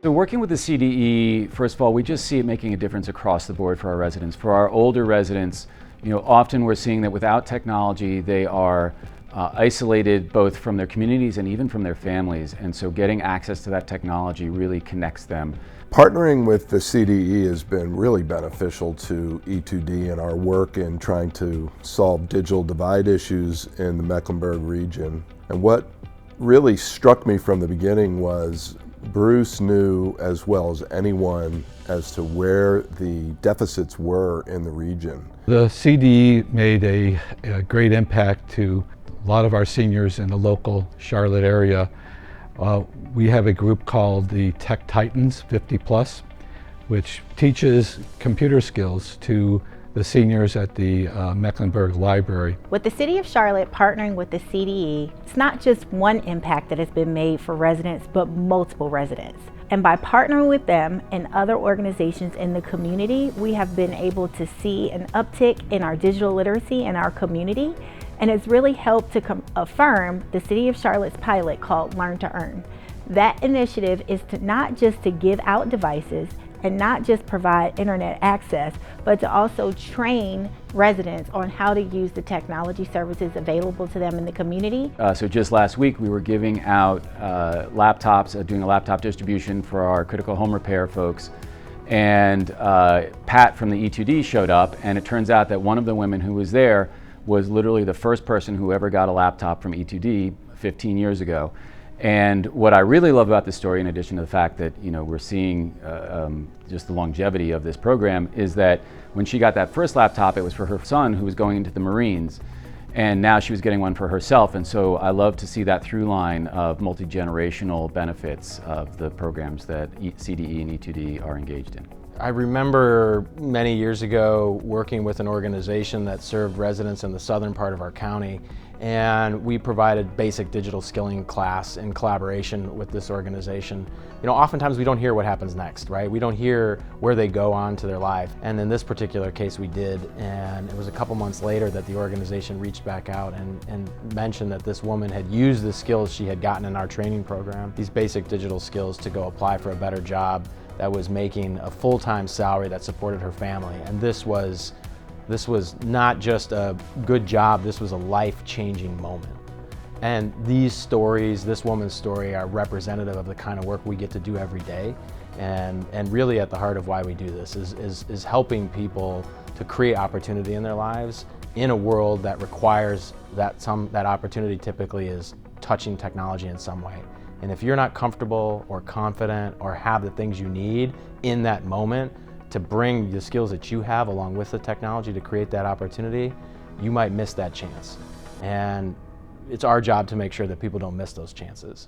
So working with the CDE, first of all, we just see it making a difference across the board for our residents. For our older residents, often we're seeing that without technology, they are isolated both from their communities and even from their families. And so getting access to that technology really connects them. Partnering with the CDE has been really beneficial to E2D and our work in trying to solve digital divide issues in the Mecklenburg region. And what really struck me from the beginning was Bruce knew as well as anyone as to where the deficits were in the region. The CDE made a great impact to a lot of our seniors in the local Charlotte area. We have a group called the Tech Titans 50+, which teaches computer skills to the seniors at the Mecklenburg Library. With the City of Charlotte partnering with the CDE, it's not just one impact that has been made for residents, but multiple residents. And by partnering with them and other organizations in the community, we have been able to see an uptick in our digital literacy in our community, and it's really helped to affirm the City of Charlotte's pilot called Learn to Earn. That initiative is to not just to give out devices and not just provide internet access, but to also train residents on how to use the technology services available to them in the community. So just last week we were giving out laptops, doing a laptop distribution for our critical home repair folks. And Pat from the E2D showed up, and it turns out that one of the women who was there was literally the first person who ever got a laptop from E2D 15 years ago. And what I really love about this story, in addition to the fact that we're seeing just the longevity of this program, is that when she got that first laptop, it was for her son who was going into the Marines, and now she was getting one for herself. And so I love to see that through line of multi-generational benefits of the programs that CDE and E2D are engaged in. I remember many years ago working with an organization that served residents in the southern part of our county, and we provided basic digital skilling class in collaboration with this organization. Oftentimes we don't hear what happens next, right? We don't hear where they go on to their life. And in this particular case we did, and it was a couple months later that the organization reached back out and mentioned that this woman had used the skills she had gotten in our training program, these basic digital skills, to go apply for a better job that was making a full-time salary that supported her family. And this was not just a good job, this was a life-changing moment. And these stories, this woman's story, are representative of the kind of work we get to do every day. And really at the heart of why we do this is helping people to create opportunity in their lives in a world that requires that opportunity typically is touching technology in some way. And if you're not comfortable or confident or have the things you need in that moment to bring the skills that you have along with the technology to create that opportunity, you might miss that chance. And it's our job to make sure that people don't miss those chances.